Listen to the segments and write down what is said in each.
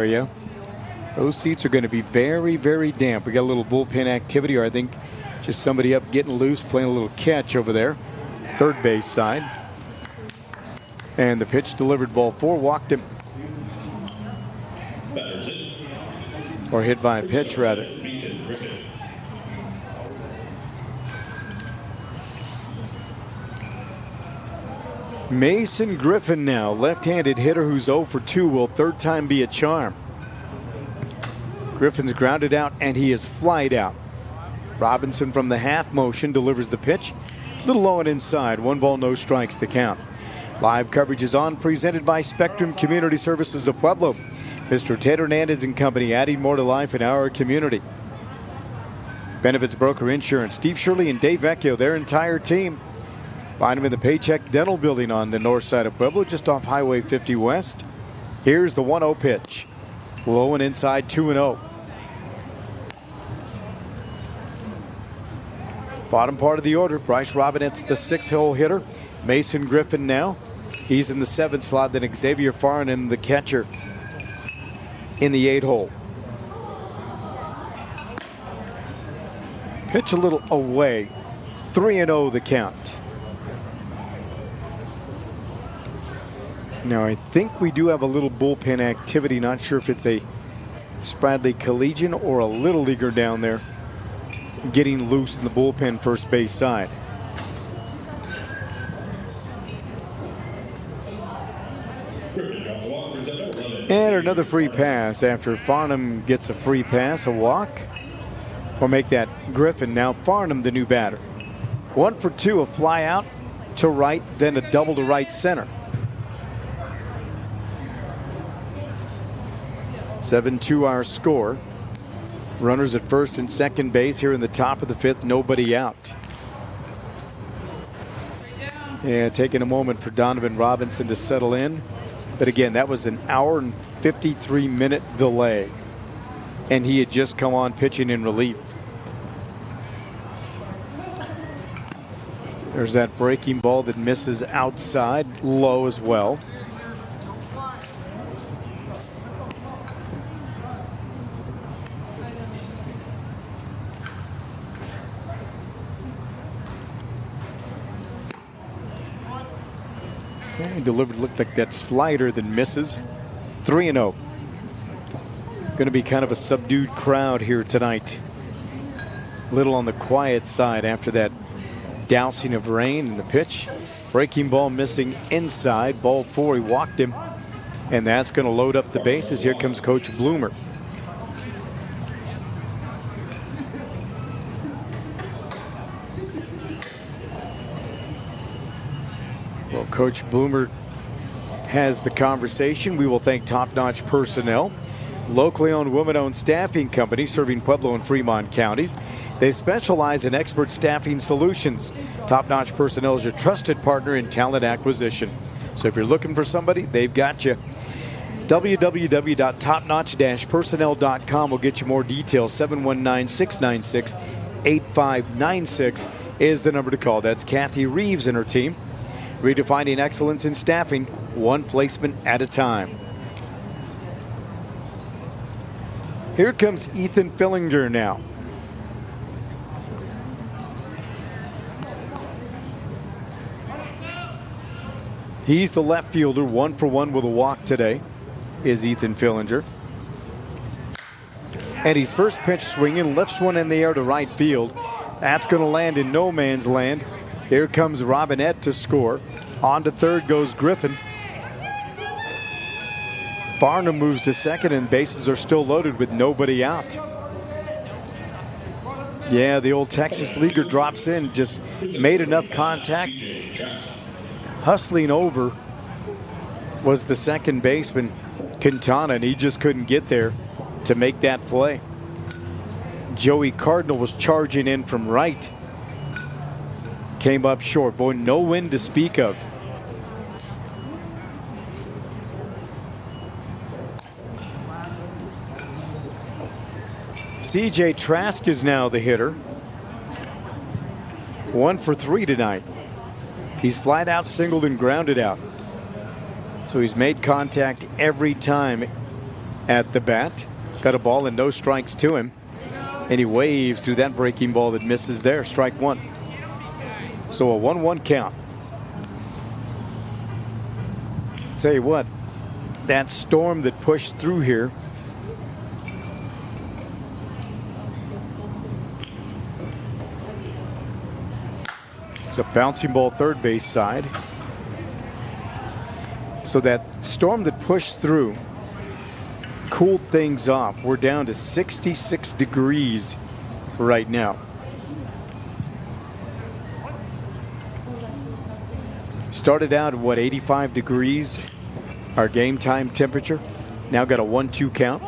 area. Those seats are going to be very, very damp. We got a little bullpen activity, or I think just somebody up getting loose, playing a little catch over there, third base side. And the pitch delivered, ball 4, walked him. Or hit by a pitch, rather. Mason Griffin now, left-handed hitter who's 0 for 2, will third time be a charm. Griffin's grounded out and he is flied out. Robinson from the half motion delivers the pitch. A little low and inside. 1 ball, no strikes, the count. Live coverage is on, presented by Spectrum Community Services of Pueblo. Mr. Ted Hernandez and company, adding more to life in our community. Benefits Broker Insurance, Steve Shirley and Dave Vecchio, their entire team. Find them in the Paycheck Dental Building on the north side of Pueblo, just off Highway 50 West. Here's the 1-0 pitch. Low and inside, 2-0. Bottom part of the order, Bryce Robinette's the 6-hole hitter. Mason Griffin now. He's in the 7th slot, then Xavier Farnan, the catcher, in the 8-hole. Pitch a little away. 3-0 the count. Now I think we do have a little bullpen activity. Not sure if it's a Spradley Collegian or a little leaguer down there getting loose in the bullpen first base side. And another free pass after Farnham gets a free pass, a walk. We'll make that Griffin. Now Farnham, the new batter. 1 for 2, a fly out to right, then a double to right center. 7-2 our score. Runners at first and second base here in the top of the 5th, nobody out. And taking a moment for Donovan Robinson to settle in. But again, that was an hour and 53-minute delay. And he had just come on pitching in relief. There's that breaking ball that misses outside, low as well. Delivered, looked like that slider that misses. 3-0. Going to be kind of a subdued crowd here tonight. A little on the quiet side after that dousing of rain in the pitch. Breaking ball missing inside. Ball 4, he walked him. And that's going to load up the bases. Here comes Coach Bloomer. Well, Coach Bloomer has the conversation. We will thank top-notch personnel. Locally owned, woman-owned staffing company serving Pueblo and Fremont counties. They specialize in expert staffing solutions. Top-notch personnel is your trusted partner in talent acquisition. So if you're looking for somebody, they've got you. www.topnotch-personnel.com will get you more details. 719-696-8596 is the number to call. That's Kathy Reeves and her team. Redefining excellence in staffing, one placement at a time. Here comes Ethan Fillinger now. He's the left fielder, 1 for 1 with a walk today, is Ethan Fillinger. And he's first pitch swinging, lifts one in the air to right field. That's going to land in no man's land. Here comes Robinette to score. On to third goes Griffin. Farnham moves to second, and bases are still loaded with nobody out. Yeah, the old Texas leaguer drops in, just made enough contact. Hustling over was the second baseman, Quintana, and he just couldn't get there to make that play. Joey Cardinal was charging in from right. Came up short. Boy, no wind to speak of. CJ Trask is now the hitter. 1 for 3 tonight. He's flat out singled and grounded out. So he's made contact every time at the bat. Got a ball and no strikes to him. And he waves through that breaking ball that misses there. Strike one. So a 1-1 count. Tell you what, that storm that pushed through here it's a bouncing ball third base side. So that storm that pushed through cooled things off. We're down to 66 degrees right now. Started out at what, 85 degrees, our game time temperature. Now got a 1-2 count.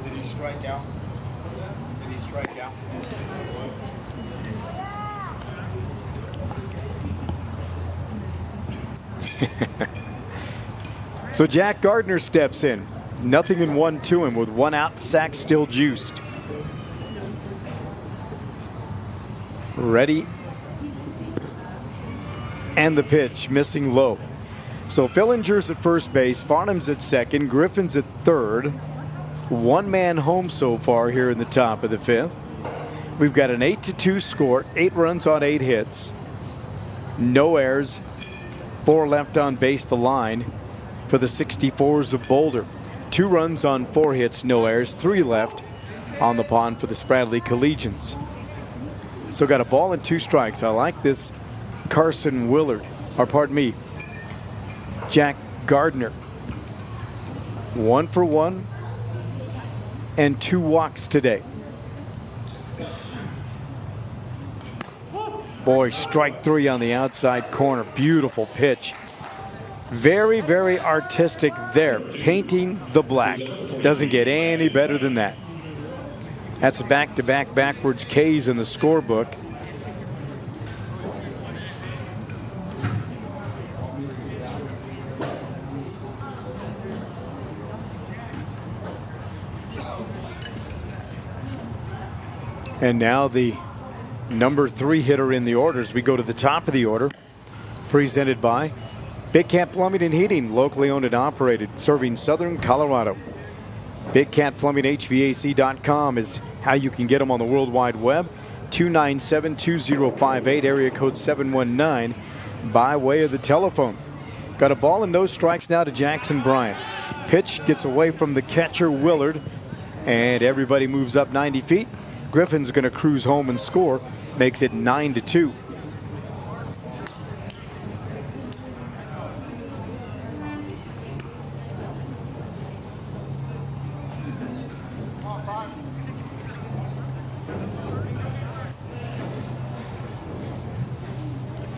Did he strike out? Did he strike out? So Jack Gardner steps in. Nothing in 1 to him with 1 out, sack still juiced. Ready. And the pitch, missing low. So Fillinger's at first base, Farnham's at second, Griffin's at third. 1 man home so far here in the top of the 5th. We've got an 8-2 score, 8 runs on 8 hits. No errors, 4 left on base the line for the 64's of Boulder. 2 runs on 4 hits, no errors, 3 left on the pond for the Spradley Collegians. So got a ball and 2 strikes. I like this Carson Willard, or pardon me, Jack Gardner. 1 for 1 and 2 walks today. Boy, strike 3 on the outside corner. Beautiful pitch. Very, very artistic there. Painting the black. Doesn't get any better than that. That's back-to-back backwards Ks in the scorebook. And now the number 3 hitter in the orders. We go to the top of the order, presented by Big Cat Plumbing and Heating, locally owned and operated, serving southern Colorado. BigCatPlumbingHVAC.com is how you can get them on the World Wide Web. 297-2058, area code 719, by way of the telephone. Got a ball and no strikes now to Jackson Bryant. Pitch gets away from the catcher Willard, and everybody moves up 90 feet. Griffin's going to cruise home and score, makes it 9-2.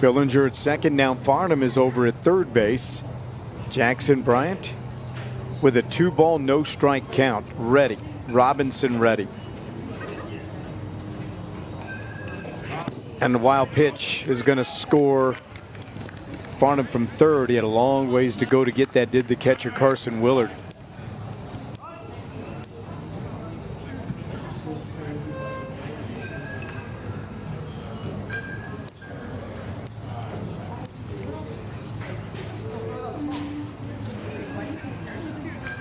Fillinger at second. Now Farnham is over at third base. Jackson Bryant with a 2-ball, no strike count. Ready. Robinson ready. And the wild pitch is going to score Farnham from third. He had a long ways to go to get that, did the catcher Carson Willard.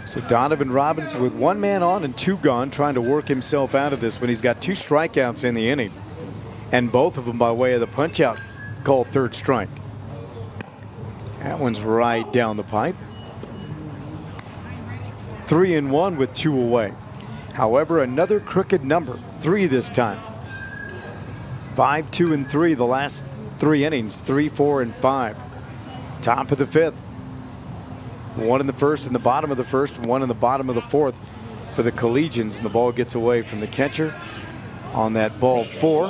So Donovan Robinson with 1 man on and 2 gone, trying to work himself out of this when he's got 2 strikeouts in the inning. And both of them by way of the punch-out called third strike. That one's right down the pipe. 3-1 with 2 away. However, another crooked number, 3 this time. 5, 2, and 3 the last 3 innings, 3, 4, and 5. Top of the 5th. 1 in the first, in the bottom of the first, 1 in the bottom of the 4th for the Collegians. And the ball gets away from the catcher on that ball 4.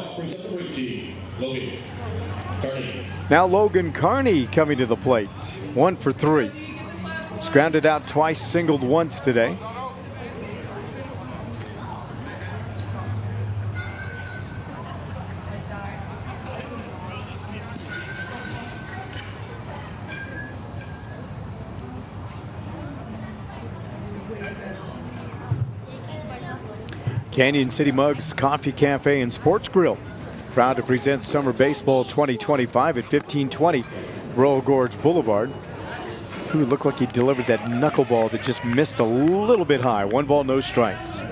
Now Logan Carney coming to the plate. 1 for 3. He's grounded out twice, singled once today. Canyon City Mugs Coffee Cafe and Sports Grill, proud to present Summer Baseball 2025 at 1520 Royal Gorge Boulevard. Ooh, looked like he delivered that knuckleball that just missed a little bit high. 1 ball, no strikes.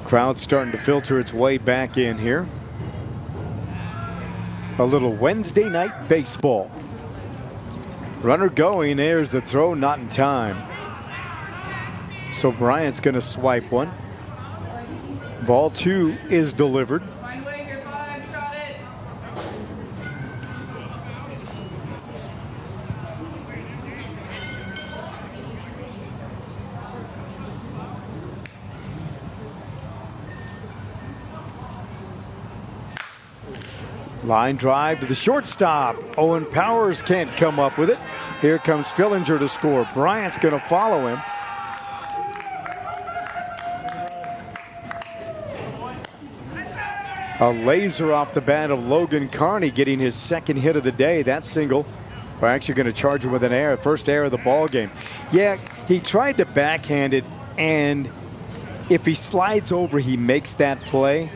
Crowd starting to filter its way back in here. A little Wednesday night baseball. Runner going, there's the throw, not in time. So Bryant's going to swipe one. Ball 2 is delivered. Line drive to the shortstop. Owen Powers can't come up with it. Here comes Fillinger to score. Bryant's going to follow him. A laser off the bat of Logan Carney, getting his second hit of the day. That single. We're actually going to charge him with an error. First error of the ball game. Yeah, he tried to backhand it, and if he slides over, he makes that play.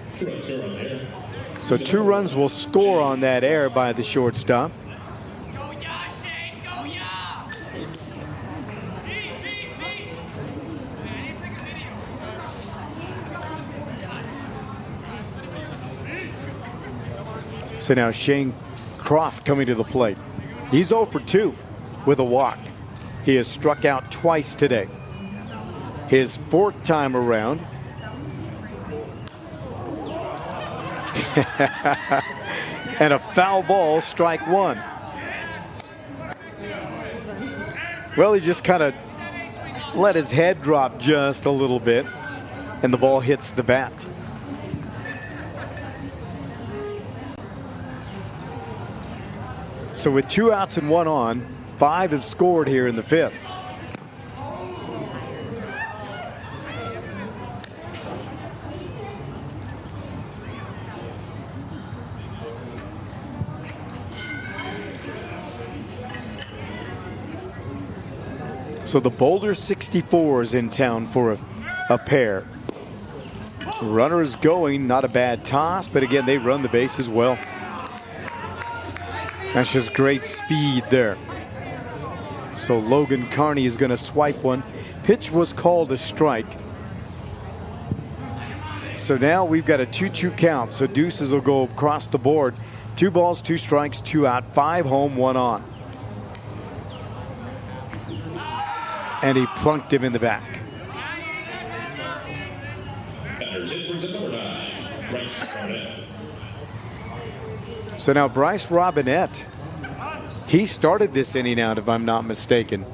So 2 runs will score on that error by the shortstop. So now Shane Croft coming to the plate. He's 0 for 2 with a walk. He has struck out twice today. His 4th time around. And a foul ball, strike 1. Well, he just kind of let his head drop just a little bit, and the ball hits the bat. So with 2 outs and 1 on, 5 have scored here in the 5th. So the Boulder 64's in town for a pair. Runner is going, not a bad toss, but again, they run the bases well. That's just great speed there. So Logan Carney is going to swipe one. Pitch was called a strike. So now we've got a 2-2 count. So deuces will go across the board. 2 balls, 2 strikes, 2 out, 5 home, 1 on. And he plunked him in the back. So now Bryce Robinette, he started this inning out, if I'm not mistaken.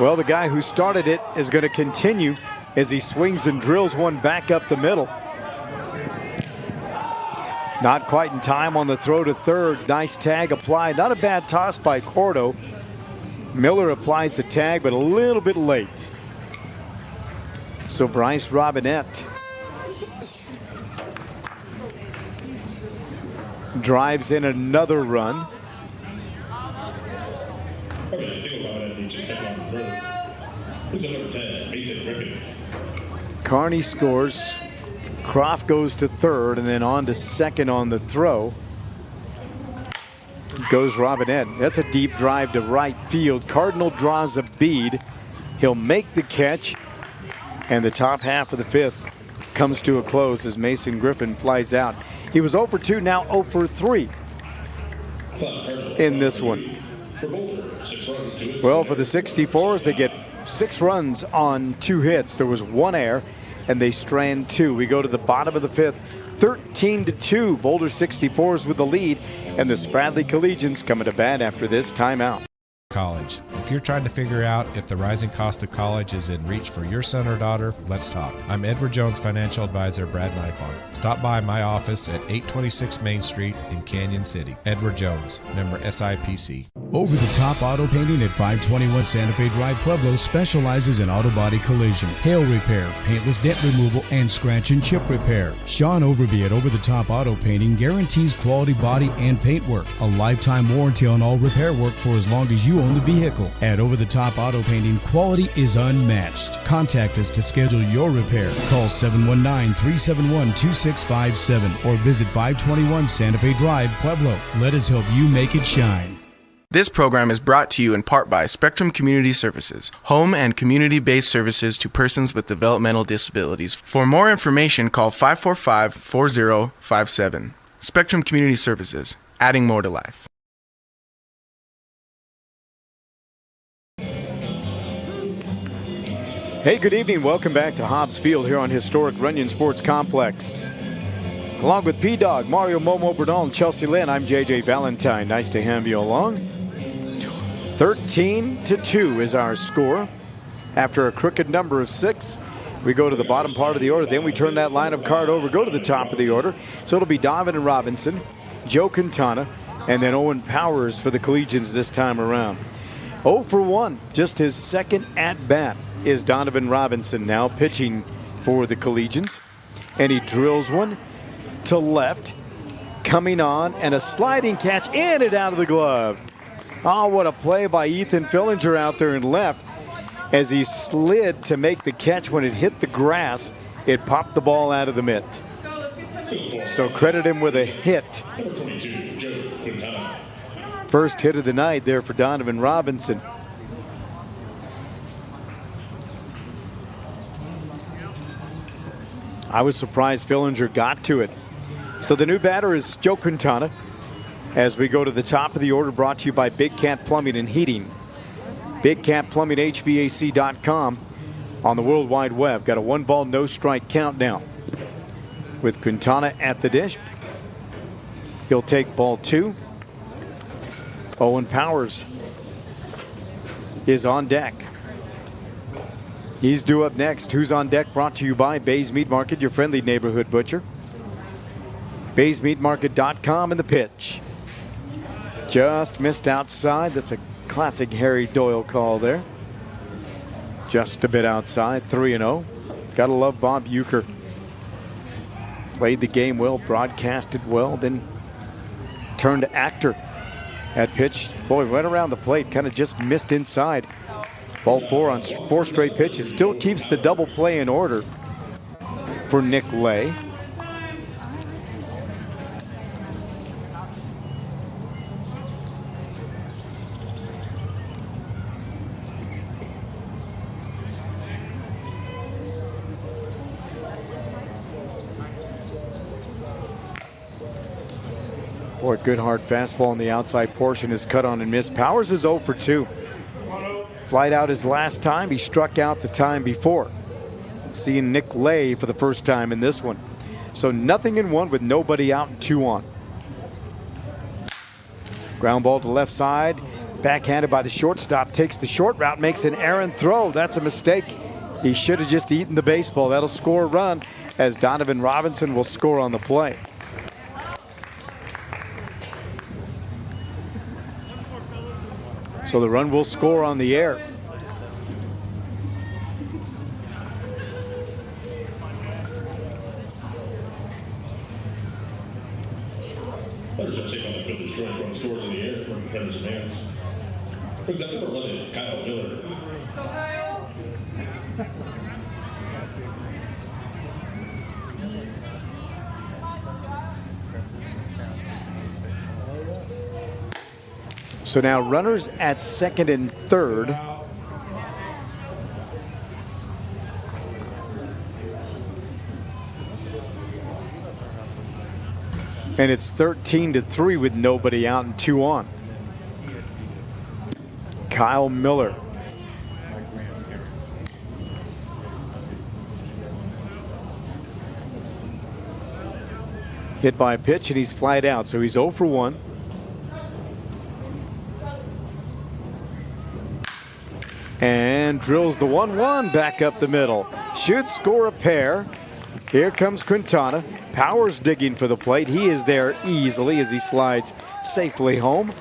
Well, the guy who started it is going to continue as he swings and drills one back up the middle. Not quite in time on the throw to third. Nice tag applied. Not a bad toss by Cordo. Miller applies the tag, but a little bit late. So Bryce Robinette drives in another run. Carney scores. Croft goes to third and then on to second on the throw. Goes Robinette. That's a deep drive to right field. Cardinal draws a bead. He'll make the catch. And the top half of the 5th comes to a close as Mason Griffin flies out. He was 0 for 2, now 0 for 3 in this one. Well, for the 64's, they get 6 runs on 2 hits. There was 1 error, and they strand 2. We go to the bottom of the 5th, 13-2. Boulder 64's with the lead, and the Spradley Collegians coming to bat after this timeout. College. If you're trying to figure out if the rising cost of college is in reach for your son or daughter, let's talk. I'm Edward Jones financial advisor Brad Nifon. Stop by my office at 826 Main Street in Canyon City. Edward Jones, member SIPC. Over the Top Auto Painting at 521 Santa Fe Drive, Pueblo specializes in auto body collision, hail repair, paintless dent removal, and scratch and chip repair. Sean Overby at Over the Top Auto Painting guarantees quality body and paint work, a lifetime warranty on all repair work for as long as you own the vehicle. At Over the Top Auto Painting, quality is unmatched. Contact us to schedule your repair. Call 719-371-2657 or visit 521 Santa Fe Drive, Pueblo. Let us help you make it shine. This program is brought to you in part by Spectrum Community Services, home and community-based services to persons with developmental disabilities. For more information, call 545-4057. Spectrum Community Services, adding more to life. Hey, good evening. Welcome back to Hobbs Field here on historic Runyon Sports Complex. Along with P-Dog, Mario Momo Bernal, and Chelsea Lynn, I'm JJ Valentine. Nice to have you along. 13-2 is our score. After a crooked number of 6, we go to the bottom part of the order. Then we turn that lineup card over, go to the top of the order. So it'll be Donovan Robinson, Joe Quintana, and then Owen Powers for the Collegians this time around. 0 for 1, just his second at-bat is Donovan Robinson now pitching for the Collegians. And he drills one to left, coming on, and a sliding catch in and out of the glove. Oh, what a play by Ethan Fillinger out there in left. As he slid to make the catch when it hit the grass, it popped the ball out of the mitt. So credit him with a hit. First hit of the night there for Donovan Robinson. I was surprised Fillinger got to it. So the new batter is Joe Quintana. As we go to the top of the order, brought to you by Big Cat Plumbing and Heating. Big Cat Plumbing, HVAC.com on the World Wide Web. Got a 1-ball, no strike count now. With Quintana at the dish, he'll take ball 2. Owen Powers is on deck. He's due up next. Who's on deck? Brought to you by Bay's Meat Market, your friendly neighborhood butcher. BaysMeatMarket.com and the pitch. Just missed outside. That's a classic Harry Doyle call there. Just a bit outside, 3-0. Gotta love Bob Uecker. Played the game well, broadcasted well, then turned to actor at pitch. Boy, right around the plate, kind of just missed inside. Ball 4 on 4 straight pitches. Still keeps the double play in order for Nick Lay. Boy, good hard fastball on the outside portion is cut on and missed. Powers is 0 for 2. Flied out his last time. He struck out the time before. Seeing Nick Lay for the first time in this one. So nothing in 1 with nobody out and 2 on. Ground ball to left side. Backhanded by the shortstop. Takes the short route. Makes an errant throw. That's a mistake. He should have just eaten the baseball. That'll score a run as Donovan Robinson will score on the play. So the run will score on the air. So now runners at second and third. And it's 13-3 with nobody out and 2 on. Kyle Miller. Hit by a pitch and he's flied out, so he's 0 for 1. And drills the 1-1 back up the middle. Should score a pair. Here comes Quintana. Powers digging for the plate. He is there easily as he slides safely home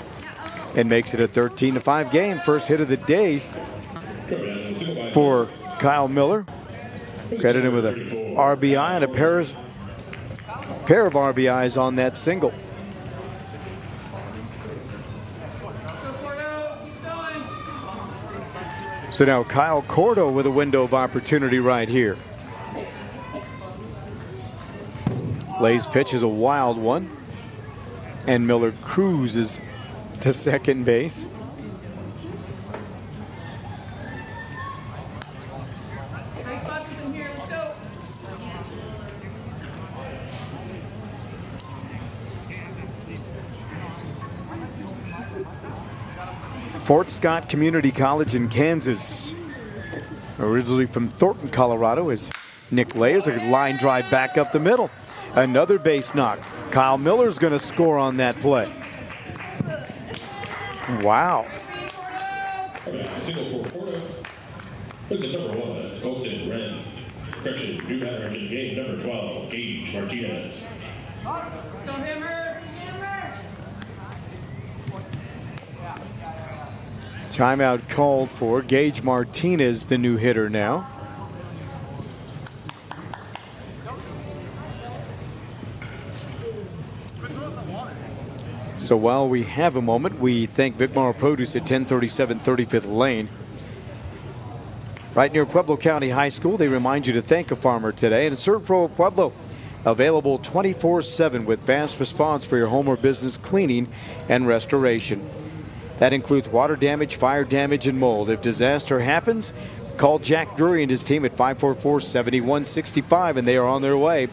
and makes it a 13-5 game. First hit of the day for Kyle Miller. Credit him with a RBI and a pair of RBIs on that single. So now Kyle Cordo with a window of opportunity right here. Lay's pitch is a wild one, and Miller cruises to second base. Fort Scott Community College in Kansas. Originally from Thornton, Colorado, is Nick Lay. Is a line drive back up the middle. Another base knock. Kyle Miller's going to score on that play. Wow. Single for Porto. Who's the number 1? Colton Ren. Correction, new batter in game number 12, Gage Martinez. Go Hammer! Timeout called for Gage Martinez, the new hitter now. So while we have a moment, we thank Vicmar Produce at 1037 35th Lane. Right near Pueblo County High School, they remind you to thank a farmer today. And Serve Pro Pueblo, available 24/7 with fast response for your home or business cleaning and restoration. That includes water damage, fire damage, and mold. If disaster happens, call Jack Drury and his team at 544-7165, and they are on their way.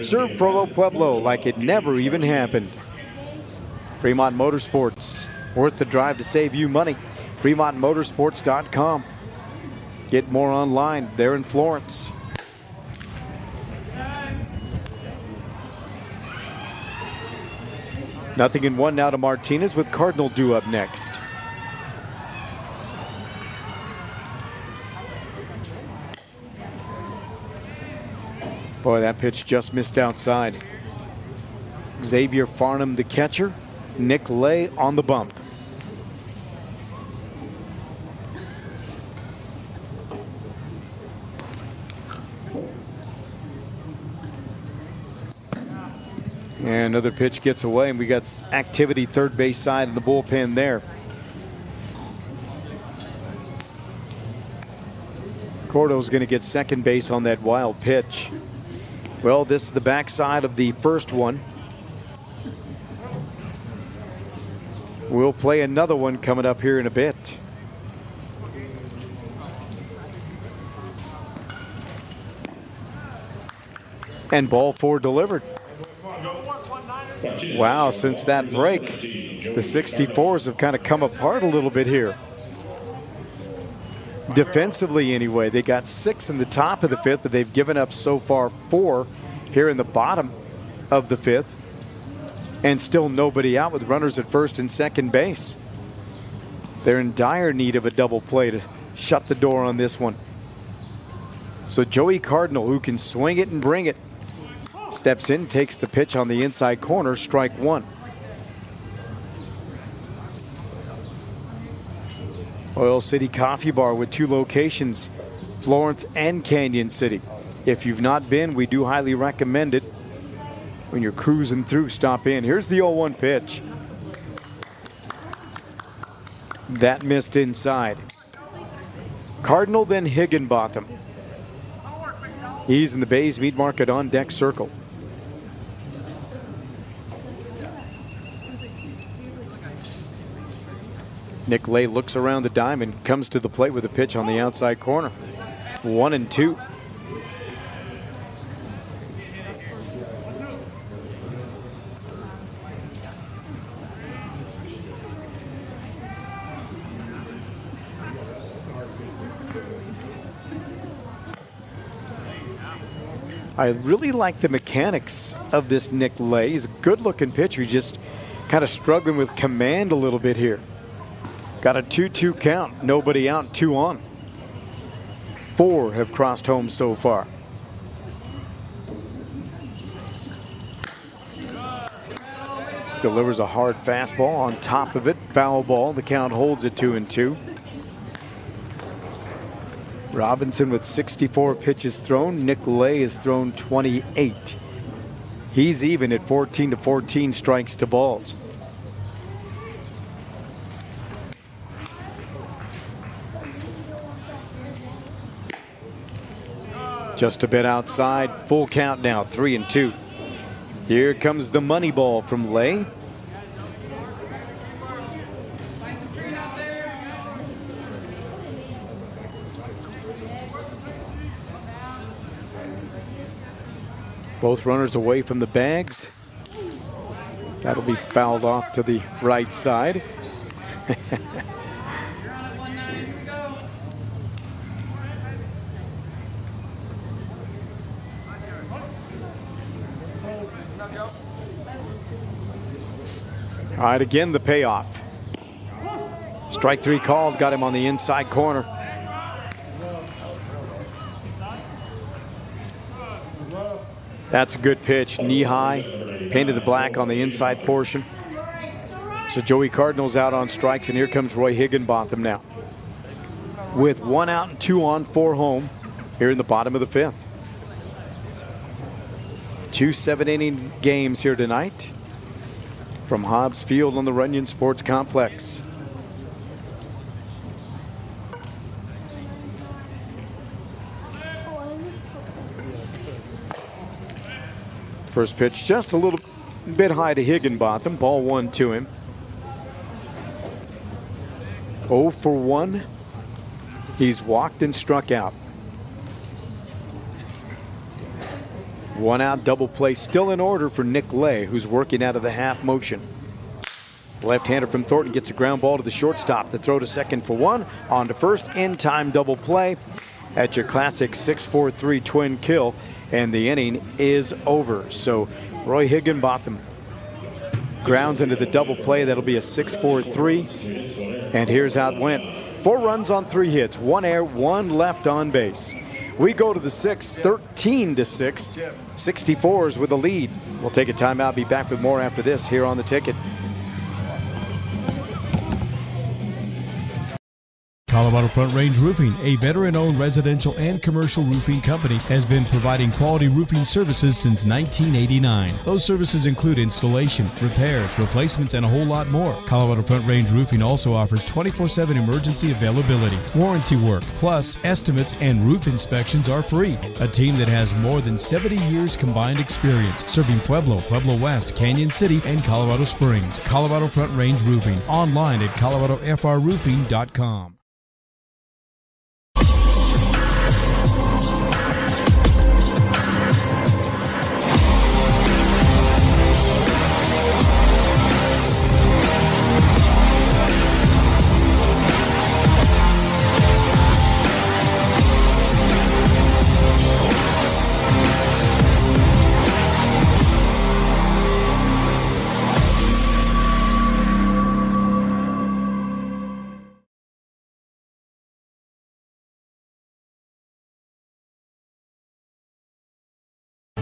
Serve Provo Pueblo like it never even happened. Fremont Motorsports, worth the drive to save you money. FremontMotorsports.com. Get more online. They're in Florence. Nothing in one now to Martinez with Cardinal due up next. Boy, that pitch just missed outside. Xavier Farnham, the catcher. Nick Lay on the bump. And another pitch gets away, and we got activity third base side in the bullpen there. Cordo's going to get second base on that wild pitch. Well, this is the backside of the first one. We'll play another one coming up here in a bit. And ball 4 delivered. Wow, since that break, the 64's have kind of come apart a little bit here. Defensively anyway, they got 6 in the top of the 5th, but they've given up so far 4 here in the bottom of the 5th. And still nobody out with runners at first and second base. They're in dire need of a double play to shut the door on this one. So Joey Cardinal, who can swing it and bring it, steps in, takes the pitch on the inside corner, strike 1. Oil City Coffee Bar with 2 locations, Florence and Canyon City. If you've not been, we do highly recommend it. When you're cruising through, stop in. Here's the 0-1 pitch. That missed inside. Cardinal, then Higginbotham. He's in the Bays Meat Market on deck circle. Nick Lay looks around the diamond, comes to the plate with a pitch on the outside corner. 1-2. I really like the mechanics of this Nick Lay. He's a good-looking pitcher. He's just kind of struggling with command a little bit here. Got a 2-2 count. Nobody out, 2 on. 4 have crossed home so far. Delivers a hard fastball on top of it. Foul ball. The count holds at 2-2. Robinson with 64 pitches thrown. Nick Lay has thrown 28. He's even at 14-14 strikes to balls. Just a bit outside. Full count now, 3-2. Here comes the money ball from Lay. Both runners away from the bags. That'll be fouled off to the right side. All right, again, the payoff. Strike 3 called, got him on the inside corner. That's a good pitch, knee high, painted the black on the inside portion. So Joey Cardinal's out on strikes, and here comes Roy Higginbotham now. With 1 out and 2 on, 4 home here in the bottom of the 5th. 2 7-inning games here tonight from Hobbs Field on the Runyon Sports Complex. First pitch just a little bit high to Higginbotham. Ball 1 to him. 0 for 1. He's walked and struck out. 1 out, double play still in order for Nick Lay, who's working out of the half motion. Left-hander from Thornton gets a ground ball to the shortstop. The throw to second for 1. On to first, in-time double play at your classic 6-4-3 twin kill. And the inning is over. So Roy Higginbotham grounds into the double play. That'll be a 6-4-3. And here's how it went. 4 runs on 3 hits, 1 error, 1 left on base. We go to the 6th, 13-6. 64's with the lead. We'll take a timeout. Be back with more after this here on The Ticket. Colorado Front Range Roofing, a veteran-owned residential and commercial roofing company, has been providing quality roofing services since 1989. Those services include installation, repairs, replacements, and a whole lot more. Colorado Front Range Roofing also offers 24/7 emergency availability, warranty work, plus estimates and roof inspections are free. A team that has more than 70 years combined experience serving Pueblo, Pueblo West, Canyon City, and Colorado Springs. Colorado Front Range Roofing, online at coloradofrroofing.com.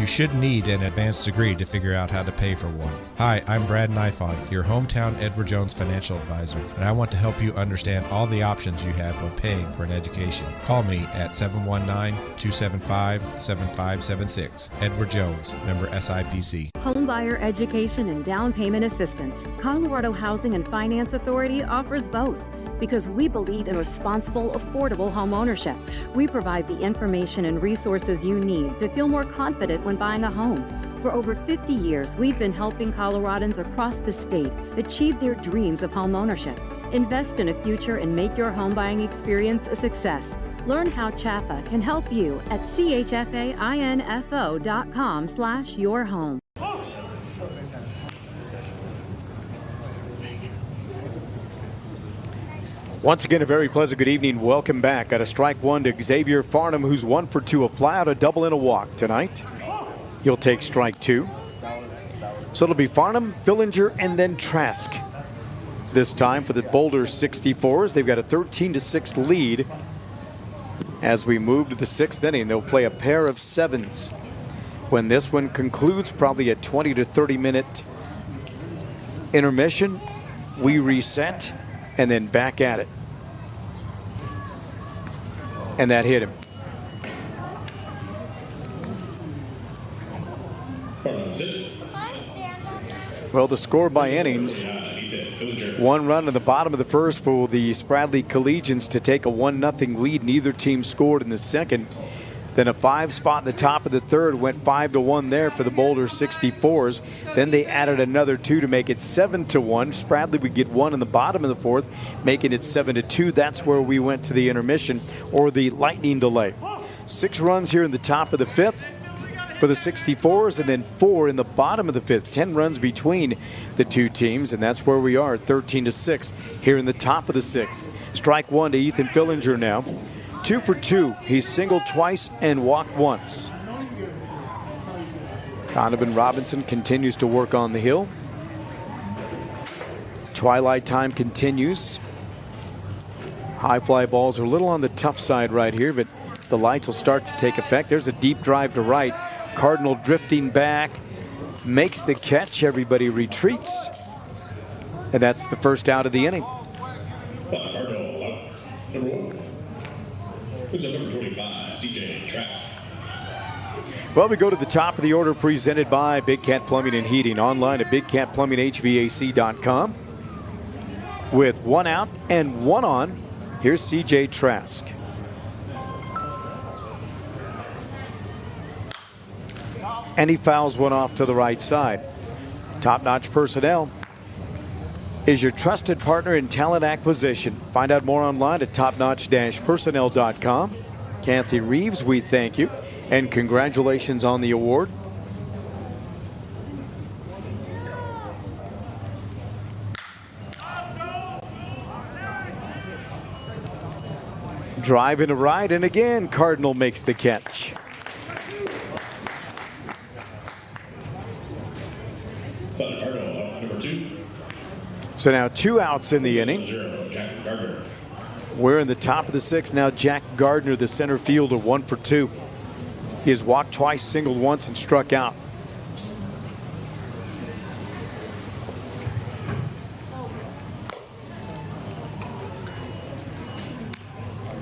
You shouldn't need an advanced degree to figure out how to pay for one. Hi, I'm Brad Nifon, your hometown Edward Jones financial advisor, and I want to help you understand all the options you have when paying for an education. Call me at 719-275-7576. Edward Jones, member SIPC. Homebuyer education and down payment assistance. Colorado Housing and Finance Authority offers both. Because we believe in responsible, affordable home ownership. We provide the information and resources you need to feel more confident when buying a home. For over 50 years, we've been helping Coloradans across the state achieve their dreams of home ownership. Invest in a future and make your home buying experience a success. Learn how CHAFA can help you at chfainfo.com/yourhome. Once again, a very pleasant good evening. Welcome back. Got a strike 1 to Xavier Farnham, who's 1 for 2, a fly out, a double, and a walk tonight. He'll take strike 2. So it'll be Farnham, Fillinger, and then Trask. this time for the Boulder 64's. They've got a 13-6 lead. As we move to the 6th inning, they'll play a pair of 7s. When this one concludes, probably a 20 to 30 minute intermission, we reset and then back at it. And that hit him. Well, the score by innings, 1 run in the bottom of the first for the Spradley Collegians to take a 1-0 lead. Neither team scored in the second. Then a 5 spot in the top of the third went 5-1 there for the Boulder 64's. Then they added another 2 to make it 7-1. Spradley would get 1 in the bottom of the fourth, making it 7-2. That's where we went to the intermission, or the lightning delay. 6 runs here in the top of the 5th for the 64's, and then 4 in the bottom of the 5th. 10 runs between the two teams, and that's where we are, 13-6 here in the top of the 6th. Strike 1 to Ethan Fillinger now. 2 for 2. He's singled twice and walked once. Donovan Robinson continues to work on the hill. Twilight time continues. High fly balls are a little on the tough side right here, but the lights will start to take effect. There's a deep drive to right. Cardinal drifting back, makes the catch. Everybody retreats. And that's the first out of the inning. Well, we go to the top of the order, presented by Big Cat Plumbing and Heating. Online at bigcatplumbinghvac.com. With 1 out and 1 on, here's CJ Trask. And he fouls one off to the right side. Top-notch Personnel is your trusted partner in talent acquisition. Find out more online at topnotch-personnel.com. Kathy Reeves, we thank you and congratulations on the award. Driving to right, and again, Cardinal makes the catch. So now 2 outs in the inning. We're in the top of the 6th now. Jack Gardner, the center fielder, 1 for 2. He has walked twice, singled once, and struck out.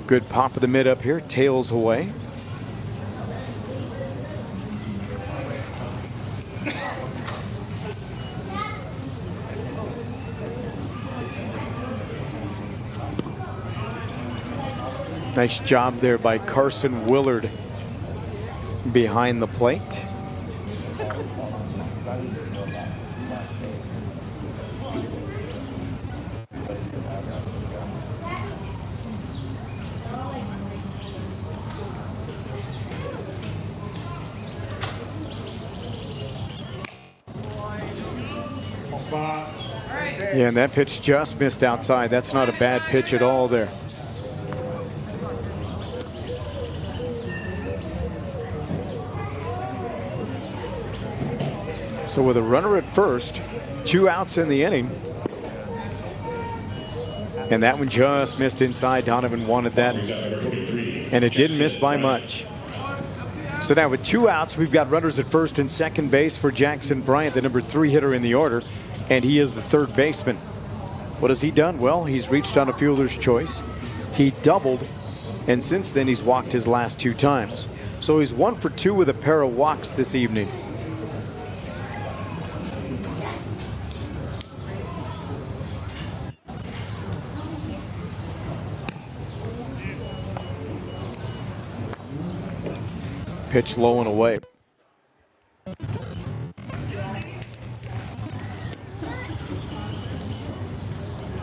Good pop of the mid up here, tails away. Nice job there by Carson Willard behind the plate. Yeah, and that pitch just missed outside. That's not a bad pitch at all there. So with a runner at first, 2 outs in the inning. And that one just missed inside. Donovan wanted that, and it didn't miss by much. So now with 2 outs, we've got runners at first and second base for Jackson Bryant, the number 3 hitter in the order, and he is the third baseman. What has he done? Well, he's reached on a fielder's choice. He doubled, and since then he's walked his last 2 times. So he's 1 for 2 with a pair of walks this evening. Pitch low and away.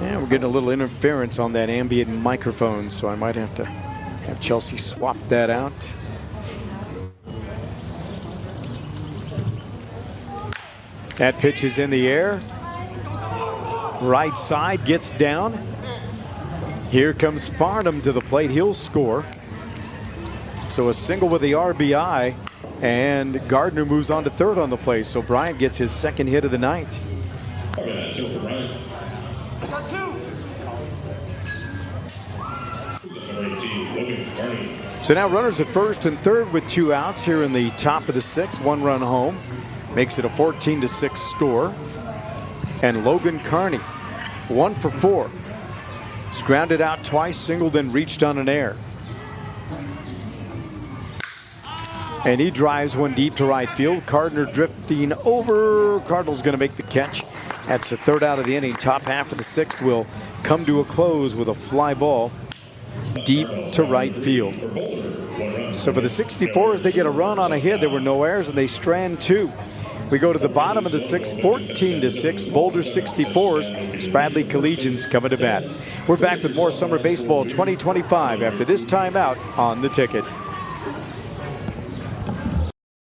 Yeah, we're getting a little interference on that ambient microphone, so I might have to have Chelsea swap that out. That pitch is in the air. Right side gets down. Here comes Farnham to the plate. He'll score. So a single with the RBI, and Gardner moves on to third on the play. So Bryant gets his second hit of the night. So now runners at first and third with 2 outs here in the top of the 6th. 1 run home. Makes it a 14-6 score. And Logan Carney, 1 for 4. He's grounded out twice, singled, and reached on an air. And he drives one deep to right field. Gardner drifting over. Cardinals going to make the catch. That's the 3rd out of the inning. Top half of the 6th will come to a close with a fly ball deep to right field. So for the 64's, they get a run on a hit. There were no errors, and they strand 2. We go to the bottom of the 6th, 14-6. Boulder 64's. Spradley Collegians coming to bat. We're back with more Summer Baseball 2025 after this timeout on The Ticket.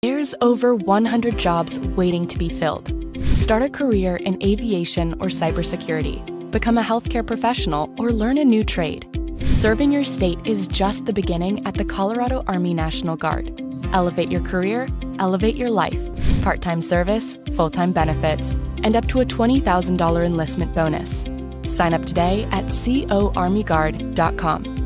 There's over 100 jobs waiting to be filled. Start a career in aviation or cybersecurity. Become a healthcare professional or learn a new trade. Serving your state is just the beginning at the Colorado Army National Guard. Elevate your career, elevate your life. Part-time service, full-time benefits, and up to a $20,000 enlistment bonus. Sign up today at coarmyguard.com.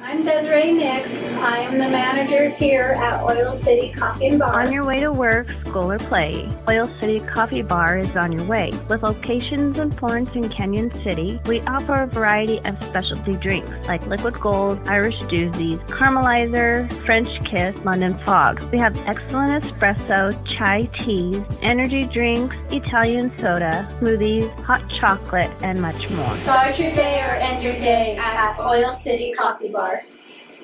I'm Desiree Nix. I am the manager here at Oil City Coffee and Bar. On your way to work, school, or play, Oil City Coffee Bar is on your way. With locations in Florence and Canyon City, we offer a variety of specialty drinks like Liquid Gold, Irish Doozies, Caramelizer, French Kiss, London Fog. We have excellent espresso, chai teas, energy drinks, Italian soda, smoothies, hot chocolate, and much more. Start your day or end your day at Oil City Coffee Bar.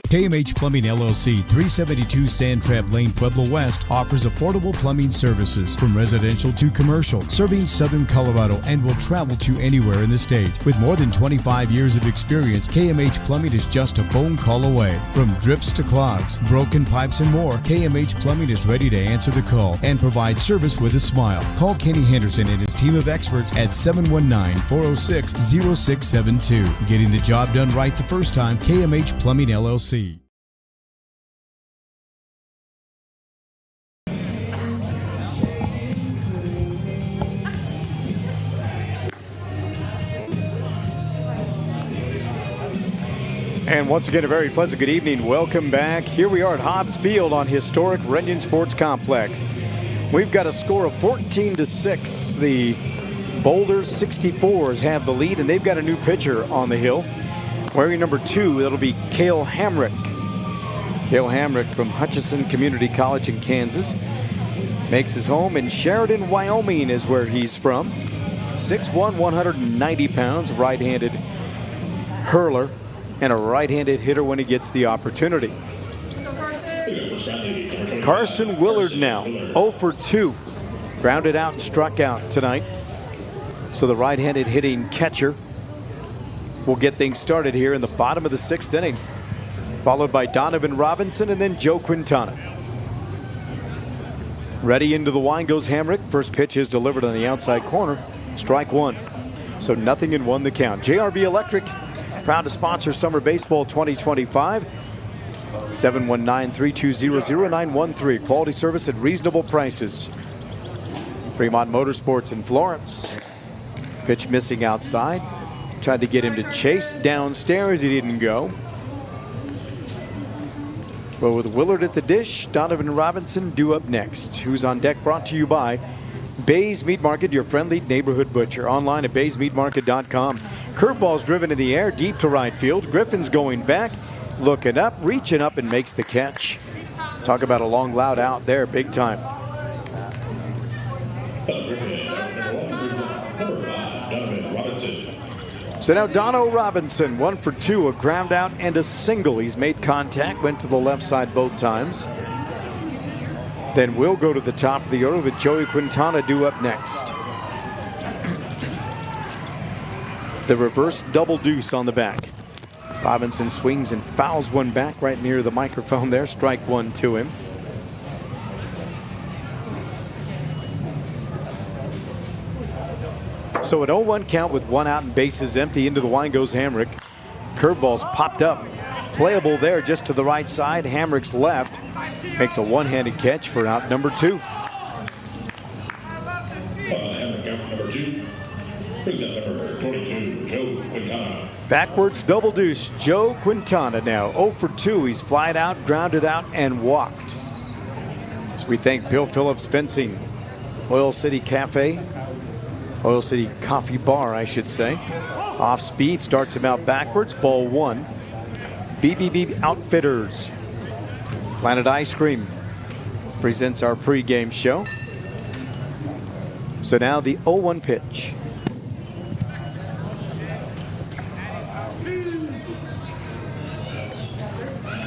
KMH Plumbing LLC, 372 Sandtrap Lane, Pueblo West, offers affordable plumbing services from residential to commercial, serving southern Colorado and will travel to anywhere in the state. With more than 25 years of experience, KMH Plumbing is just a phone call away. From drips to clogs, broken pipes, and more, KMH Plumbing is ready to answer the call and provide service with a smile. Call Kenny Henderson and his team of experts at 719-406-0672. Getting the job done right the first time, KMH Plumbing LLC. And once again, a very pleasant good evening. Welcome back. Here we are at Hobbs Field on historic Runyon Sports Complex. We've got a score of 14-6. The Boulder 64's have the lead, and they've got a new pitcher on the hill. Wearing number 2, that'll be Cale Hamrick. Cale Hamrick from Hutchinson Community College in Kansas. Makes his home in Sheridan, Wyoming is where he's from. 6'1", 190 pounds, right-handed hurler, and a right-handed hitter when he gets the opportunity. Carson Willard now, 0 for 2. Grounded out and struck out tonight. So the right-handed hitting catcher will get things started here in the bottom of the 6th inning. Followed by Donovan Robinson and then Joe Quintana. Ready into the wind goes Hamrick. First pitch is delivered on the outside corner. Strike 1. So 0-1 the count. JRB Electric, proud to sponsor Summer Baseball 2025. 719-320-0913. Quality service at reasonable prices. Fremont Motorsports in Florence. Pitch missing outside. Tried to get him to chase downstairs. He didn't go. But with Willard at the dish, Donovan Robinson due up next. Who's on deck? Brought to you by Bay's Meat Market, your friendly neighborhood butcher. Online at baysmeatmarket.com. Curveball's driven in the air, deep to right field. Griffin's going back, looking up, reaching up, and makes the catch. Talk about a long, loud out there, big time. So now Dono Robinson, 1 for 2, a ground out and a single. He's made contact, went to the left side both times. Then we'll go to the top of the order with Joey Quintana due up next. The reverse double deuce on the back. Robinson swings and fouls one back right near the microphone there. Strike 1 to him. So an 0-1 count with 1 out and bases empty. Into the wind goes Hamrick. Curveball's popped up. Playable there just to the right side. Hamrick's left. Makes a one-handed catch for out number 2. Brings up number 22, Joe Quintana. Backwards double deuce, Joe Quintana now 0 for 2. He's flied out, grounded out, and walked. So we thank Bill Phillips Fencing, Oil City Cafe, Oil City Coffee Bar, I should say. Off speed, starts him out backwards, ball 1. BBB Outfitters, Planet Ice Cream presents our pregame show. So now the 0-1 pitch.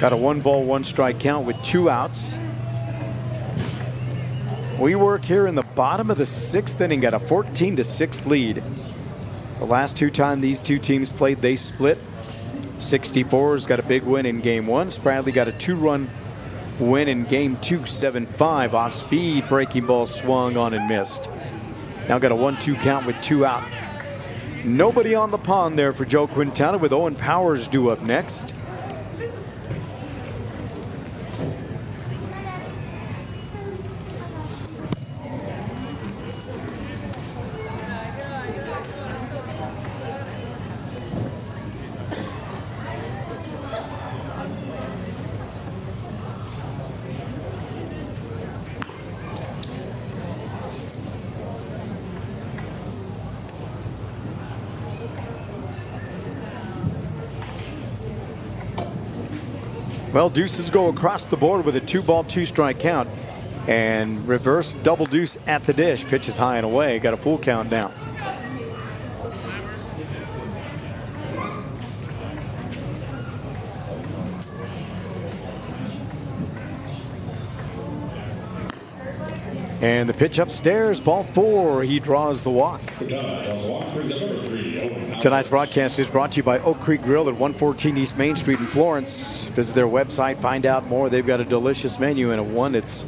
Got a 1-ball, 1-strike count with 2 outs. We work here in the bottom of the 6th inning, got a 14-6 lead. The last 2 times these two teams played, they split. 64's got a big win in game 1. Spradley got a 2-run win in game 2, 7-5. Off speed, breaking ball swung on and missed. Now got a 1-2 count with 2 out. Nobody on the pond there for Joe Quintana, with Owen Powers due up next. Well, deuces go across the board with a 2-ball, 2-strike count. And reverse double deuce at the dish. Pitch is high and away. Got a full count now. And the pitch upstairs, ball 4. He draws the walk. Tonight's broadcast is brought to you by Oak Creek Grill at 114 East Main Street in Florence. Visit their website, find out more. They've got a delicious menu and one that's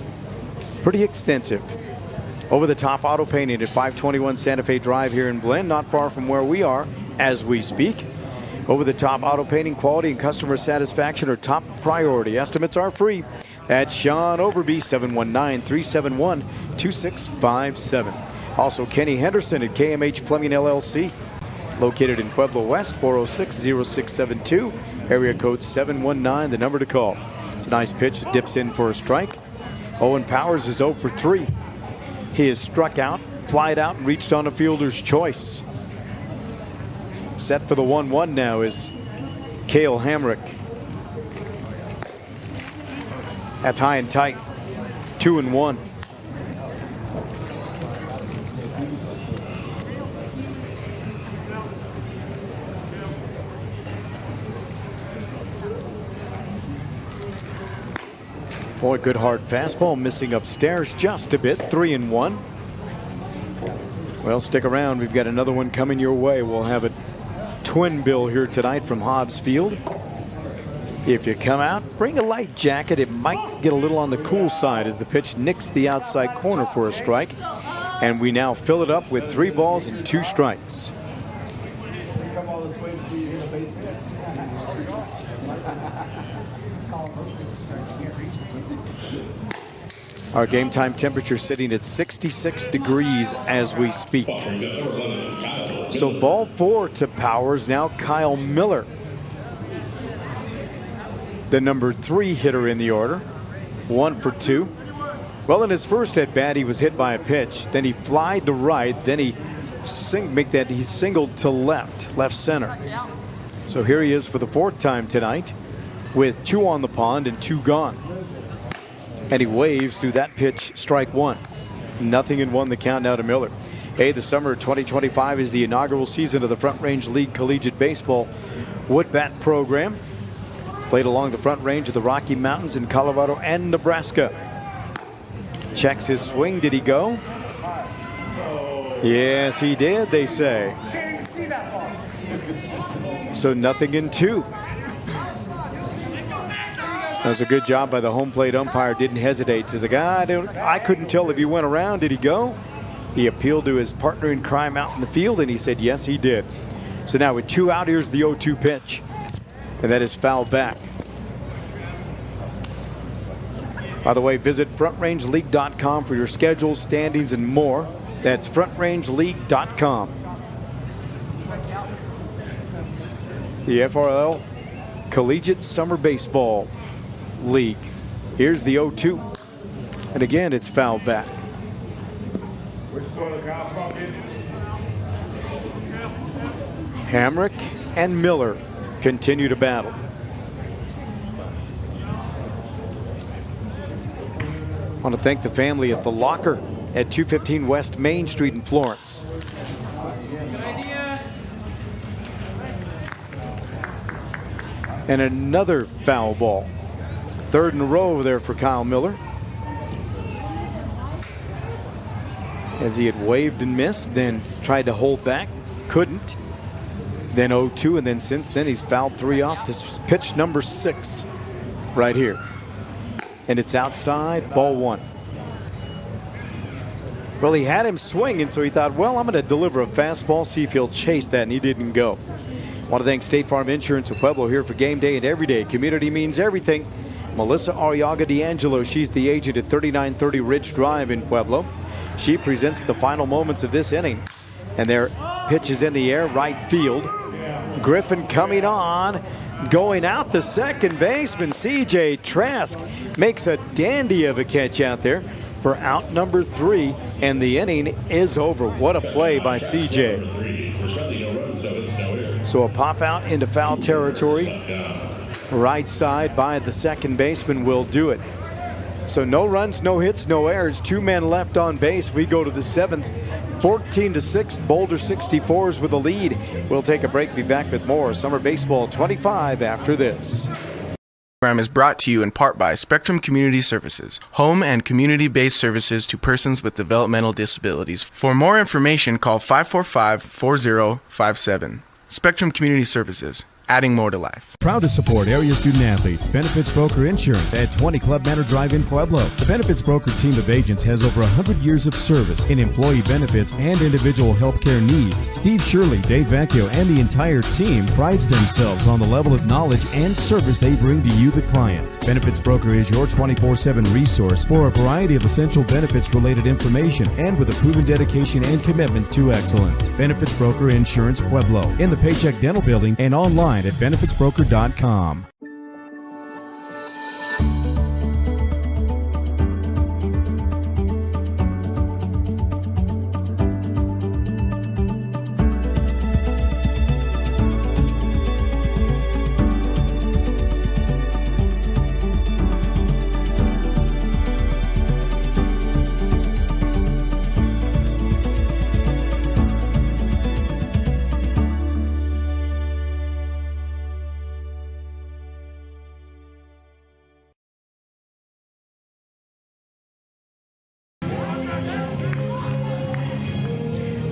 pretty extensive. Over the top auto painting at 521 Santa Fe Drive here in Blinn, not far from where we are as we speak. Over the top auto painting, quality and customer satisfaction are top priority. Estimates are free. That's Sean Overby, 719-371-2657. Also, Kenny Henderson at KMH Plumbing LLC, located in Pueblo West, 406-0672, area code 719, the number to call. It's a nice pitch, dips in for a strike. Owen Powers is 0 for 3. He is struck out, flied out, and reached on a fielder's choice. Set for the 1-1 now is Cale Hamrick. That's high and tight. 2-1. Boy, good hard fastball, missing upstairs just a bit. 3-1. Well, stick around. We've got another one coming your way. We'll have a twin bill here tonight from Hobbs Field. If you come out, bring a light jacket. It might get a little on the cool side as the pitch nicks the outside corner for a strike. And we now fill it up with 3 balls and 2 strikes. Our game time temperature sitting at 66 degrees as we speak. So ball 4 to Powers. Now Kyle Miller, the number 3 hitter in the order. 1 for 2. Well, in his first at bat, he was hit by a pitch. Then he flied to right. Then he singled to left center. So here he is for the 4th time tonight, with 2 on the pond and 2 gone. And he waves through that pitch, strike 1. 0-1 the count now to Miller. Hey, the summer of 2025 is the inaugural season of the Front Range League Collegiate Baseball Wood Bat program. It's played along the Front Range of the Rocky Mountains in Colorado and Nebraska. Checks his swing. Did he go? Yes, he did, they say. So 0-2. That was a good job by the home plate umpire. Didn't hesitate. Says the guy, I couldn't tell if he went around. Did he go? He appealed to his partner in crime out in the field, and he said, yes, he did. So now with 2 out, here's the 0-2 pitch. And that is fouled back. By the way, visit frontRangeLeague.com for your schedules, standings, and more. That's frontRangeLeague.com. the FRL Collegiate Summer Baseball League. Here's the 0-2. And again, it's fouled back. Hamrick and Miller continue to battle. I want to thank the family at The Locker at 215 West Main Street in Florence. And another foul ball. Third in a row there for Kyle Miller. As he had waved and missed, then tried to hold back, couldn't. Then 0-2, and then since then he's fouled 3 off. This is pitch number 6 right here. And it's outside, ball 1. Well, he had him swinging, so he thought, well, I'm going to deliver a fastball, see if he'll chase that, and he didn't go. I want to thank State Farm Insurance of Pueblo here for game day and every day. Community means everything. Melissa Arriaga D'Angelo, she's the agent at 3930 Ridge Drive in Pueblo. She presents the final moments of this inning. And their pitch is in the air, right field. Griffin coming on, going out the second baseman. C.J. Trask makes a dandy of a catch out there for out number 3, and the inning is over. What a play by C.J. So a pop out into foul territory. Right side by the second baseman will do it. So no runs, no hits, no errors. 2 men left on base. We go to the 7th. 14-6, Boulder 64's with a lead. We'll take a break, be back with more Summer Baseball 25 after this. Program is brought to you in part by Spectrum Community Services, home and community-based services to persons with developmental disabilities. For more information, call 545-4057. Spectrum Community Services, adding more to life. Proud to support area student athletes. Benefits Broker Insurance at 20 Club Manor Drive in Pueblo. The Benefits Broker team of agents has over 100 years of service in employee benefits and individual health care needs. Steve Shirley, Dave Vecchio, and the entire team prides themselves on the level of knowledge and service they bring to you, the client. Benefits Broker is your 24/7 resource for a variety of essential benefits-related information and with a proven dedication and commitment to excellence. Benefits Broker Insurance Pueblo in the Paycheck Dental Building and online at benefitsbroker.com.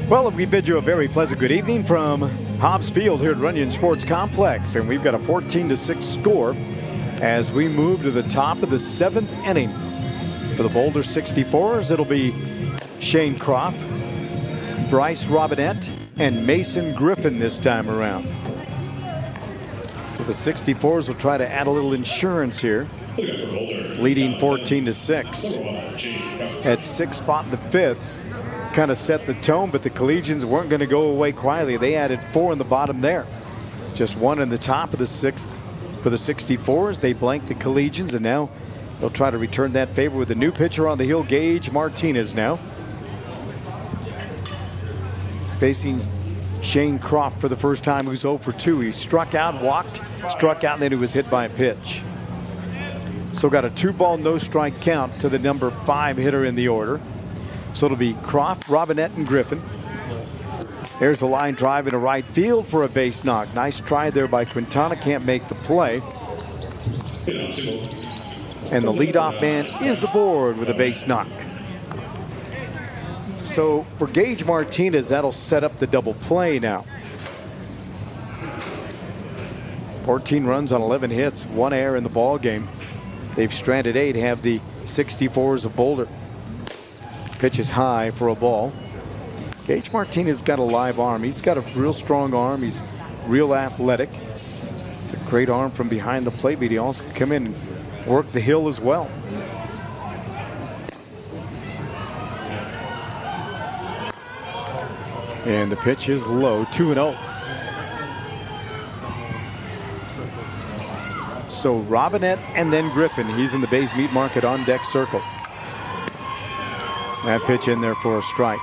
Well, we bid you a very pleasant good evening from Hobbs Field here at Runyon Sports Complex. And we've got a 14-6 score as we move to the top of the 7th inning. For the Boulder 64's, it'll be Shane Croft, Bryce Robinette, and Mason Griffin this time around. So the 64's will try to add a little insurance here, leading 14-6. At 6th spot in the 5th. Kind of set the tone, but the Collegians weren't going to go away quietly. They added 4 in the bottom there. Just 1 in the top of the 6th for the 64's. They blanked the Collegians, and now they'll try to return that favor with a new pitcher on the hill, Gage Martinez now. Facing Shane Croft for the first time, who's 0 for 2. He struck out, walked, struck out, and then he was hit by a pitch. So got a 2-ball, no-strike count to the number 5 hitter in the order. So it'll be Croft, Robinette, and Griffin. There's the line drive into right field for a base knock. Nice try there by Quintana. Can't make the play. And the leadoff man is aboard with a base knock. So for Gage Martinez, that'll set up the double play now. 14 runs on 11 hits, 1 error in the ball game. They've stranded 8, have the 64's of Boulder. Pitch is high for a ball. Gage Martinez got a live arm. He's got a real strong arm. He's real athletic. It's a great arm from behind the plate, but he also can come in and work the hill as well. And the pitch is low, 2-0. So Robinette and then Griffin. He's in the Bays Meat Market on deck circle. That pitch in there for a strike.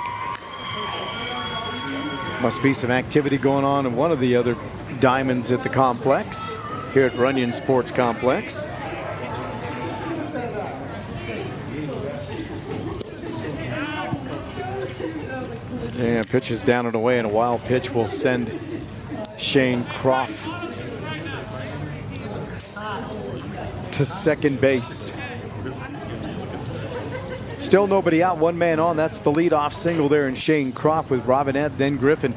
Must be some activity going on in one of the other diamonds at the complex, here at Runyon Sports Complex. Yeah, pitch is down and away, and a wild pitch will send Shane Croft to second base. Still nobody out, one man on. That's the leadoff single there in Shane Croft with Robinette, then Griffin.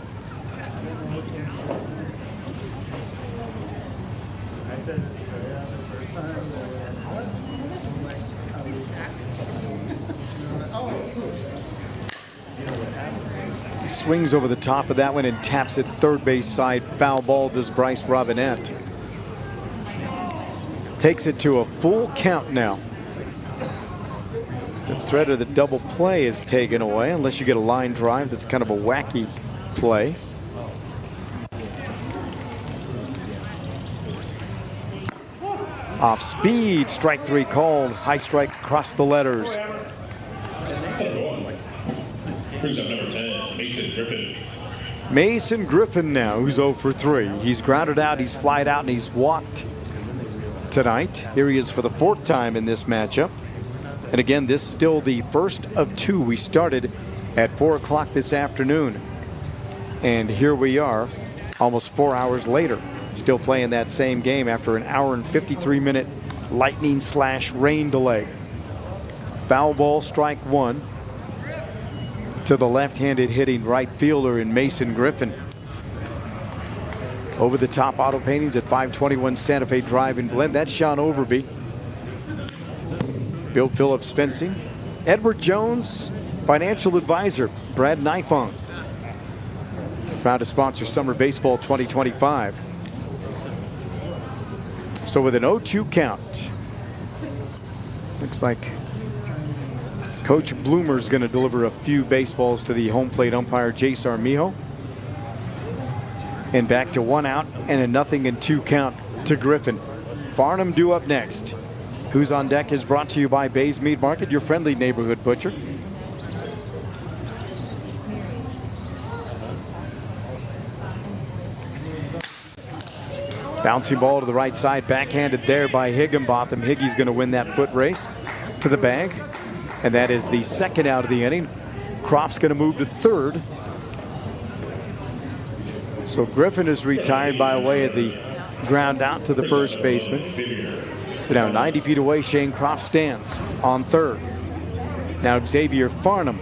He swings over the top of that one and taps it third base side. Foul ball does Bryce Robinette. Takes it to a full count now. The threat of the double play is taken away unless you get a line drive. That's kind of a wacky play. Off speed, strike three called. High strike across the letters. Brings up number 10, Mason Griffin. Mason Griffin now, who's 0 for 3. He's grounded out, he's flied out, and he's walked tonight. Here he is for the 4th time in this matchup. And again, this is still the first of 2. We started at 4 o'clock this afternoon. And here we are, almost 4 hours later, still playing that same game after an hour and 53-minute lightning/rain delay. Foul ball, strike one to the left-handed hitting right fielder in Mason Griffin. Over the top auto paintings at 521 Santa Fe Drive and Blend. That's Sean Overby. Bill Phillips fencing. Edward Jones, financial advisor, Brad Nifong. Proud to sponsor Summer Baseball 2025. So with an 0-2 count, looks like Coach Bloomer's going to deliver a few baseballs to the home plate umpire, Jace Armijo. And back to 1 out and a 0-2 count to Griffin. Farnham due up next. Who's on Deck is brought to you by Bays Meat Market, your friendly neighborhood butcher. Bouncing ball to the right side, backhanded there by Higginbotham. Higgy's going to win that foot race to the bag. And that is the 2nd out of the inning. Croft's going to move to 3rd. So Griffin is retired by way of the ground out to the first baseman. So now 90 feet away, Shane Croft stands on 3rd. Now Xavier Farnham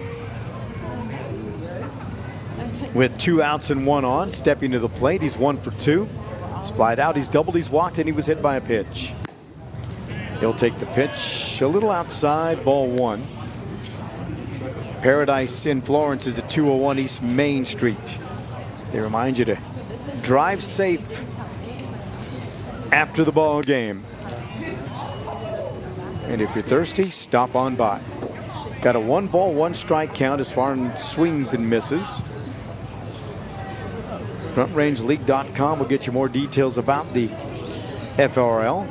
with 2 outs and 1 on, stepping to the plate. He's 1 for 2. Splied out, he's doubled, he's walked, and he was hit by a pitch. He'll take the pitch a little outside, ball 1. Paradise in Florence is at 201 East Main Street. They remind you to drive safe after the ball game. And if you're thirsty, stop on by. Got a 1-ball, 1-strike count as Farnham swings and misses. FrontRangeLeague.com will get you more details about the FRL.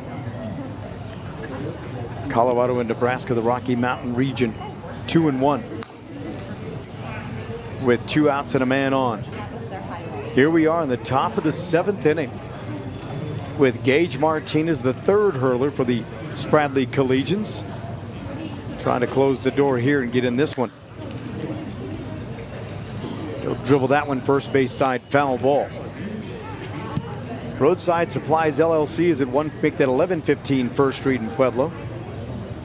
Colorado and Nebraska, the Rocky Mountain region, 2-1 with 2 outs and a man on. Here we are in the top of the 7th inning with Gage Martinez, the 3rd hurler for the Spradley Collegians, trying to close the door here and get in this one. He'll dribble that one first base side, foul ball. Roadside Supplies LLC is at 1115 First Street in Pueblo.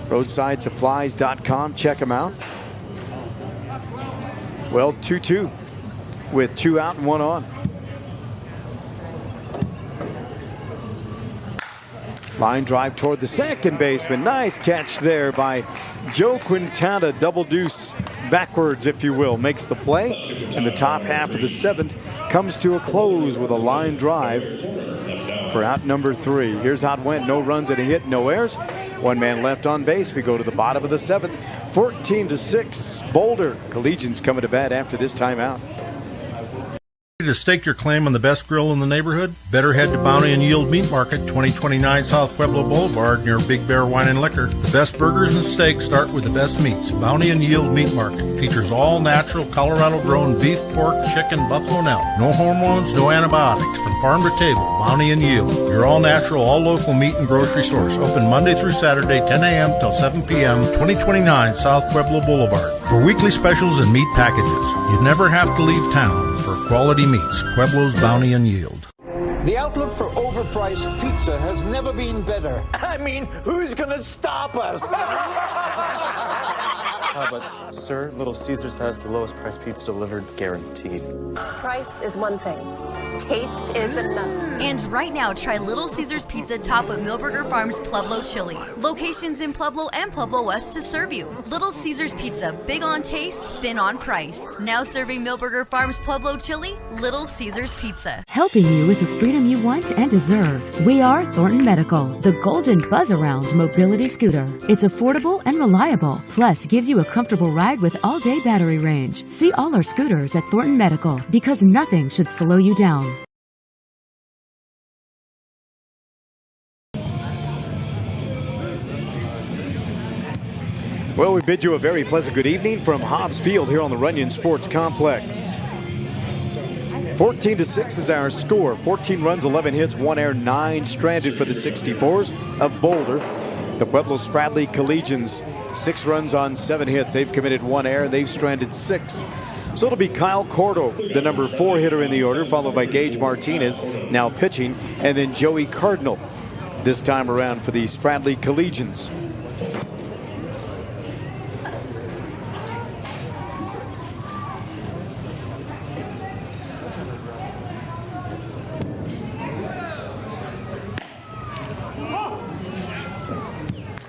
RoadsideSupplies.com, check them out. Well, 2-2 with 2 out and 1 on. Line drive toward the second baseman. Nice catch there by Joe Quintana. Double deuce backwards, if you will, makes the play. And the top half of the 7th comes to a close with a line drive for out number 3. Here's how it went. No runs and a hit, no errors. 1 man left on base. We go to the bottom of the 7th. 14-6. Boulder Collegians coming to bat after this timeout. To stake your claim on the best grill in the neighborhood? Better head to Bounty and Yield Meat Market, 2029 South Pueblo Boulevard near Big Bear Wine and Liquor. The best burgers and steaks start with the best meats. Bounty and Yield Meat Market features all natural Colorado-grown beef, pork, chicken, buffalo, and elk. No hormones, no antibiotics. From farm to table, Bounty and Yield. Your all-natural, all-local meat and grocery source. Open Monday through Saturday, 10 a.m. till 7 p.m., 2029 South Pueblo Boulevard. For weekly specials and meat packages, you never have to leave town for quality meats. Pueblo's Bounty and Yield. The outlook for overpriced pizza has never been better. I mean, who's gonna stop us? But, sir, Little Caesars has the lowest price pizza delivered, guaranteed. Price is one thing. Taste is another. And right now, try Little Caesars Pizza topped with Millburger Farms Pueblo chili. Locations in Pueblo and Pueblo West to serve you. Little Caesars Pizza, big on taste, thin on price. Now serving Millburger Farms Pueblo chili, Little Caesars Pizza. Helping you with the freedom you want and deserve. We are Thornton Medical, the golden buzz-around mobility scooter. It's affordable and reliable, plus gives you a comfortable ride with all-day battery range. See all our scooters at Thornton Medical, because nothing should slow you down. Well, we bid you a very pleasant good evening from Hobbs Field here on the Runyon Sports Complex. 14-6 is our score. 14 runs, 11 hits, 1 error, 9 stranded for the 64's of Boulder. The Pueblo Spradley Collegians, 6 runs on 7 hits. They've committed 1 error. They've stranded 6. So it'll be Kyle Cordo, the number 4 hitter in the order, followed by Gage Martinez, now pitching, and then Joey Cardinal this time around for the Spradley Collegians.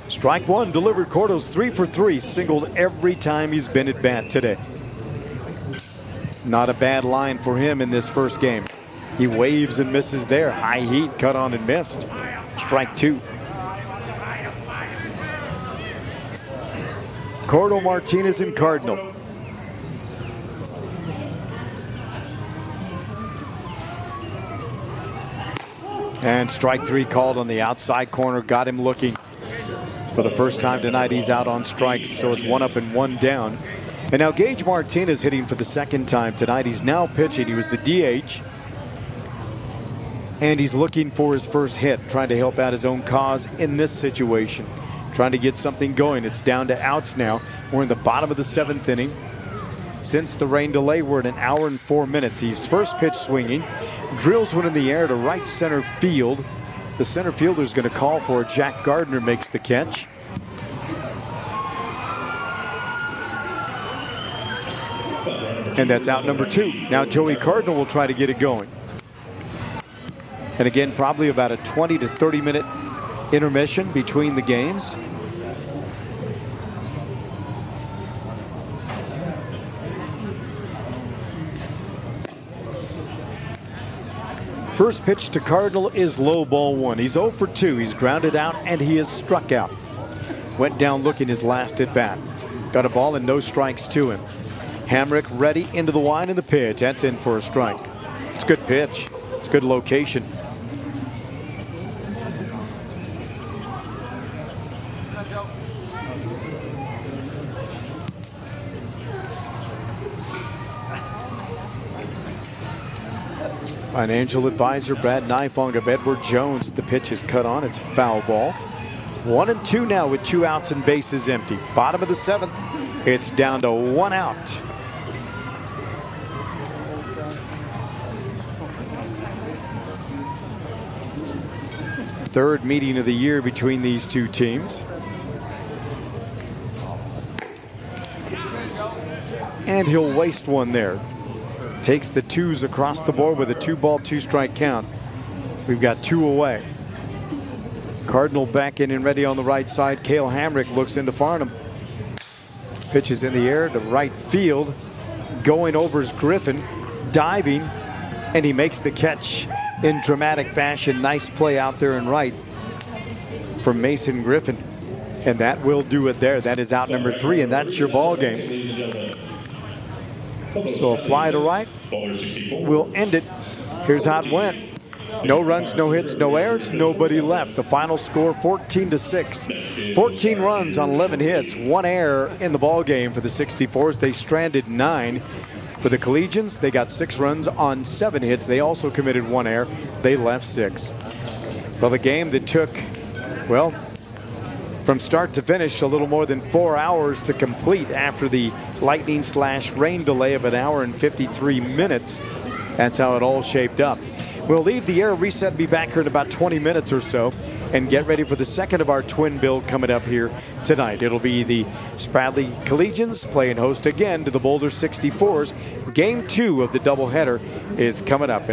Strike one delivered. Cordo's 3 for 3, singled every time he's been at bat today. Not a bad line for him in this first game. He waves and misses there. High heat, cut on and missed. Strike 2. Cordo, Martinez, and Cardinal. And strike 3 called on the outside corner, got him looking. For the first time tonight, he's out on strikes, so it's 1 up and 1 down. And now Gage Martinez hitting for the second time tonight. He's now pitching. He was the DH. And he's looking for his first hit, trying to help out his own cause in this situation. Trying to get something going. It's down to outs now. We're in the bottom of the 7th inning. Since the rain delay, we're at 1 hour and 4 minutes. He's first pitch swinging. Drills one in the air to right center field. The center fielder is going to call for it. Jack Gardner makes the catch. And that's out number 2. Now Joey Cardinal will try to get it going. And again, probably about a 20 to 30 minute intermission between the games. First pitch to Cardinal is low, ball 1. He's 0 for 2. He's grounded out and he is struck out. Went down looking his last at bat. Got a ball and no strikes to him. Hamrick ready into the line and the pitch. That's in for a strike. It's a good pitch. It's a good location. Financial advisor Brad Nifong of Edward Jones. The pitch is cut on. It's a foul ball. 1 and 2 now with 2 outs and bases empty. Bottom of the 7th. It's down to 1 out. Third meeting of the year between these two teams. And he'll waste one there. Takes the 2s across the board with a 2-ball, 2-strike count. We've got 2 away. Cardinal back in and ready on the right side. Cale Hamrick looks into Farnham. Pitches in the air to right field. Going over is Griffin. Diving. And he makes the catch in dramatic fashion. Nice play out there in right from Mason Griffin. And that will do it there. That is out number 3, and that's your ball game. So a fly to right will end it. Here's how it went. No runs, no hits, no errors, nobody left. The final score 14-6. 14 runs on 11 hits, 1 error in the ball game for the 64's. They stranded 9. For the Collegians, they got 6 runs on 7 hits. They also committed 1 error. They left 6. Well, the game that took, well, from start to finish, a little more than 4 hours to complete after the lightning/rain delay of 1 hour and 53 minutes. That's how it all shaped up. We'll leave the air reset and be back here in about 20 minutes or so and get ready for the second of our twin bill coming up here tonight. It'll be the Spradley Collegians playing host again to the Boulder 64's. Game 2 of the doubleheader is coming up.